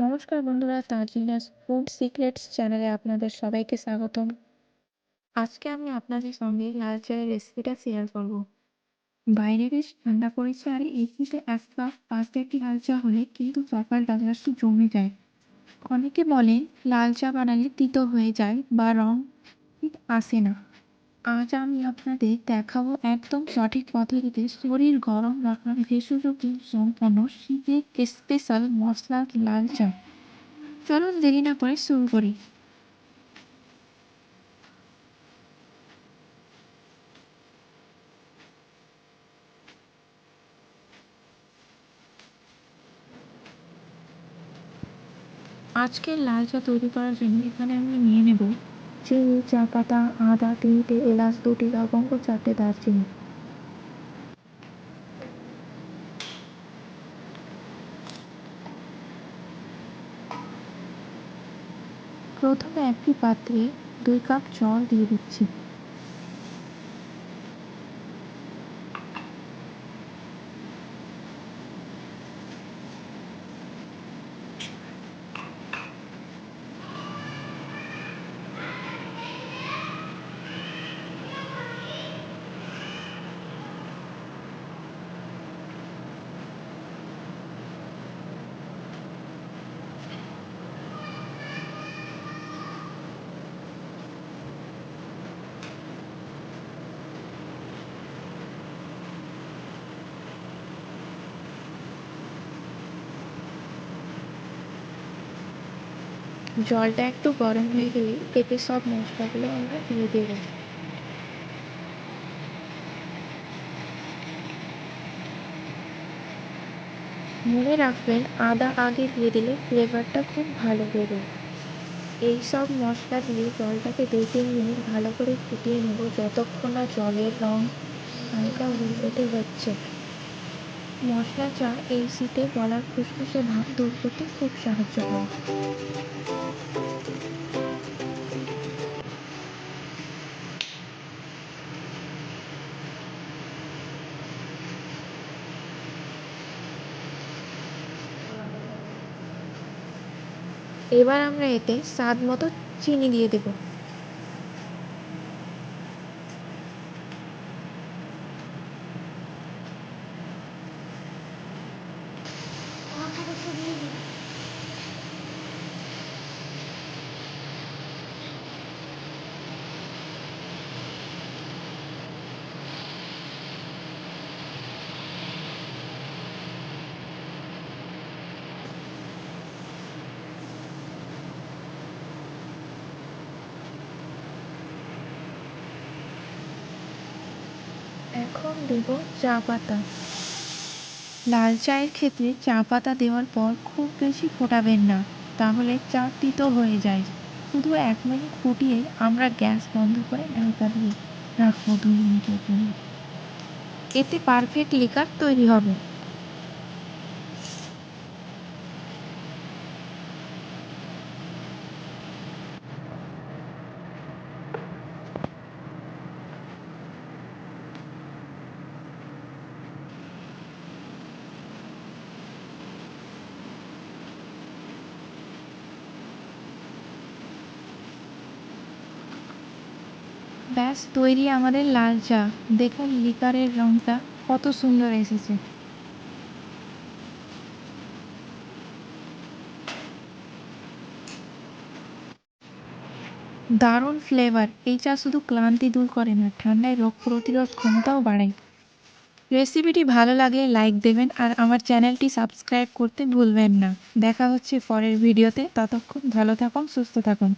নমস্কার বন্ধুরা, তাজিনাস food secrets চ্যানেলে আপনাদের সবাইকে স্বাগতম। আজকে আমি আপনাদের সঙ্গে লাল চায়ের রেসিপিটা শেয়ার করব। বাইরে বেশ ঠান্ডা পড়েছে আর এই শীতে এক কাপ পাঁচ প্যাকেট লাল চা হলে কিন্তু সকালটা জাস্ট জমে যায়। অনেকে বলেন লাল চা বানালে তিতো হয়ে যায় বা রং ঠিক আসে না। আজ আমি আপনাদের দেখাবো একদম সঠিক পদ্ধতিতে শরীর গরম রাখার ভেষজ গুণ সম্পন্ন শীতের স্পেশাল মশলা লাল চা। চলুন দেরি না করে শুরু করি। আজকের লাল চা তৈরি করার জন্য এখানে আমি নিয়ে নেব চিনি, চা পাতা, আদা 3টে, এলাচ 2টি, লবঙ্গ 4টে, দারচিনি। প্রথমে একটি পাত্রে 2 কাপ জল দিয়ে দিচ্ছি। জলটা একটু গরম হয়ে গেলে এতে সব মশলাগুলো আমরা দিয়ে দেবো। মনে রাখবেন আদা আগে দিয়ে দিলে ফ্লেভারটা খুব ভালো বেরোয়। এই সব মশলা দিয়ে জলটাকে 2-3 মিনিট ভালো করে ফুটিয়ে নেব, যতক্ষণ না জলের রং হালকা ঘুরঘুটে হচ্ছে। মশলা চা এই শীতে গলার খুসখুসে ভাব দূর করতে খুব সাহায্য করে। এবার আমরা এতে স্বাদ মতো চিনি দিয়ে দেব। এখন দেব চা পাতা। লাল চায়ের ক্ষেত্রে চা পাতা দেওয়ার পর খুব বেশি ফোটাবেন না, তাহলে চা তিতো হয়ে যায়। শুধু 1 মিনিট ফুটিয়ে আমরা গ্যাস বন্ধ করে ঢাকা দিয়ে রাখবো 2 মিনিটের জন্য। এতে পারফেক্ট লিকার তৈরি হবে। ব্যাস তৈরি আমাদের লাল চা। দেখুন লিকারের রঙটা কত সুন্দর এসেছে। দারুণ ফ্লেভার। এই চা শুধু ক্লান্তি দূর করে না, ঠান্ডায় রোগ প্রতিরোধ ক্ষমতাও বাড়ায়। রেসিপিটি ভালো লাগলে লাইক দেবেন আর আমার চ্যানেলটি সাবস্ক্রাইব করতে ভুলবেন না। দেখা হচ্ছে পরের ভিডিওতে। ততক্ষণ ভালো থাকুন, সুস্থ থাকুন।